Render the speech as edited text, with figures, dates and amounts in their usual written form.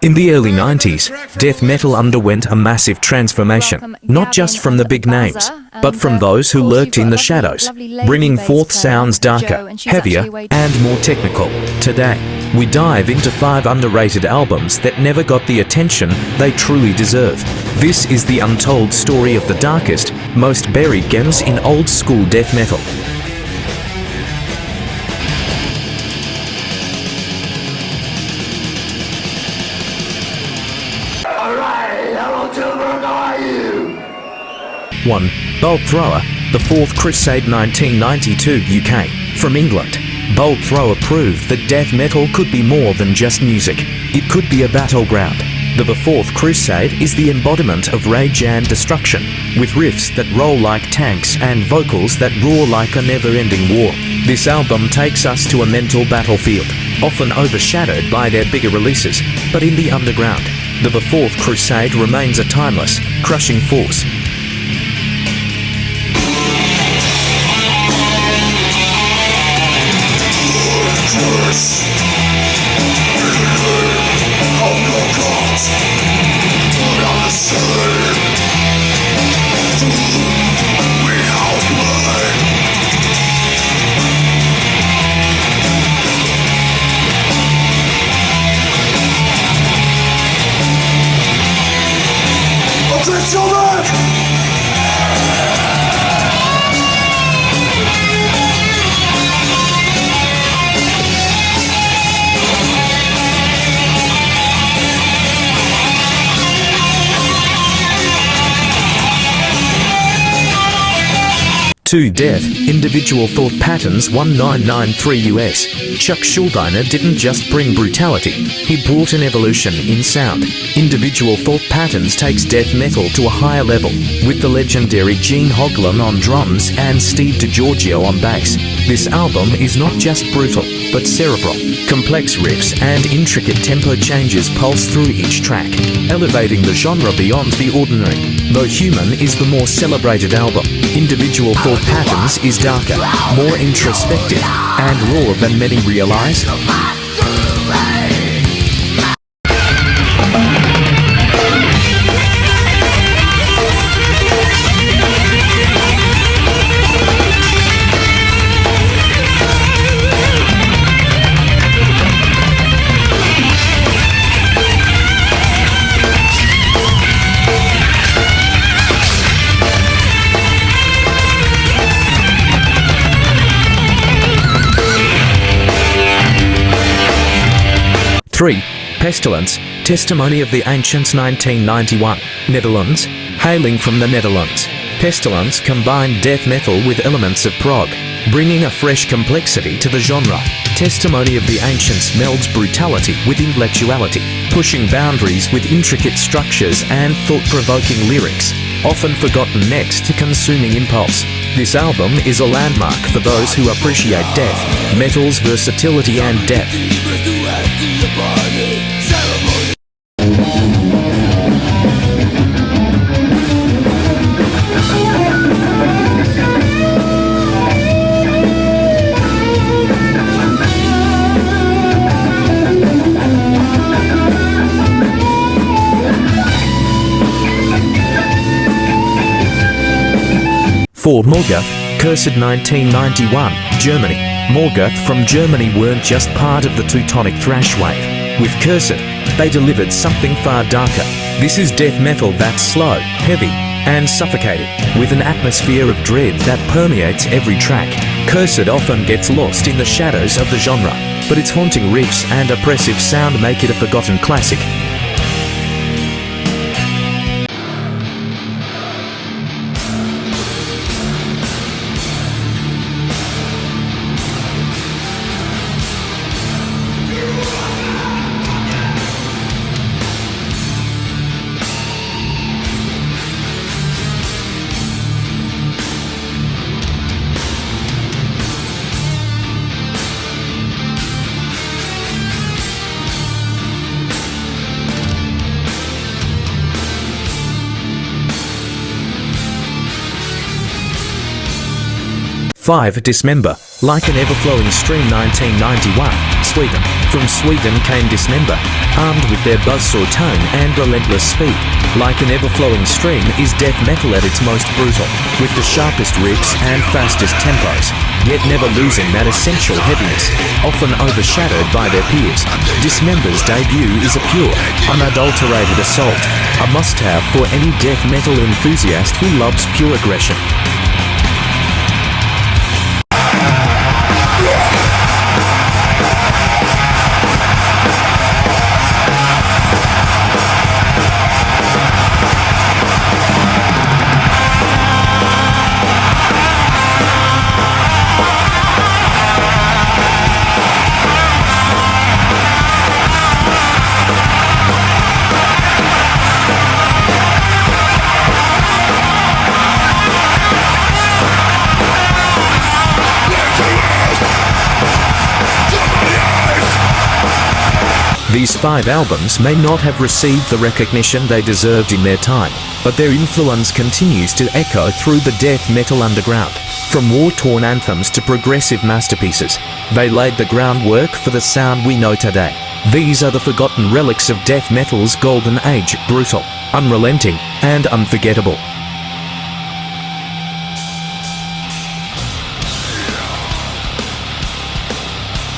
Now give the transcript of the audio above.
In the early 90s, death metal underwent a massive transformation, not just from the big names, but from those who lurked in the shadows, bringing forth sounds darker, heavier, and more technical. Today, we dive into 5 underrated albums that never got the attention they truly deserve. This is the untold story of the darkest, most buried gems in old-school death metal. Alright, hello children, how are you? 1. Bolt Thrower, the 4th Crusade 1992 UK. From England, Bolt Thrower proved that death metal could be more than just music. It could be a battleground. The 4th Crusade is the embodiment of rage and destruction, with riffs that roll like tanks and vocals that roar like a never-ending war. This album takes us to a mental battlefield, often overshadowed by their bigger releases, but in the underground. The 4th Crusade remains a timeless, crushing force. To Death, Individual Thought Patterns 1993 US. Chuck Schuldiner didn't just bring brutality, he brought an evolution in sound. Individual Thought Patterns takes death metal to a higher level, with the legendary Gene Hoglan on drums and Steve DiGiorgio on bass. This album is not just brutal, but cerebral. Complex riffs and intricate tempo changes pulse through each track, elevating the genre beyond the ordinary. Though Human is the more celebrated album, Individual Thought Patterns is darker, more introspective, and raw than many realize. 3. Pestilence, Testimony of the Ancients 1991. Netherlands. Hailing from the Netherlands, Pestilence combined death metal with elements of prog, bringing a fresh complexity to the genre. Testimony of the Ancients melds brutality with intellectuality, pushing boundaries with intricate structures and thought-provoking lyrics, often forgotten next to Consuming Impulse. This album is a landmark for those who appreciate death metal's versatility and depth. 4. Morgoth, Cursed 1991, Germany. Morgoth from Germany weren't just part of the Teutonic thrash wave. With Cursed, they delivered something far darker. This is death metal that's slow, heavy, and suffocating, with an atmosphere of dread that permeates every track. Cursed often gets lost in the shadows of the genre, but its haunting riffs and oppressive sound make it a forgotten classic. 5. Dismember, like an Everflowing Stream 1991, Sweden. From Sweden came Dismember, armed with their buzzsaw tone and relentless speed. Like an ever-flowing stream is death metal at its most brutal, with the sharpest riffs and fastest tempos, yet never losing that essential heaviness, often overshadowed by their peers. Dismember's debut is a pure, unadulterated assault, a must-have for any death metal enthusiast who loves pure aggression. These 5 albums may not have received the recognition they deserved in their time, but their influence continues to echo through the death metal underground. From war-torn anthems to progressive masterpieces, they laid the groundwork for the sound we know today. These are the forgotten relics of death metal's golden age, brutal, unrelenting, and unforgettable.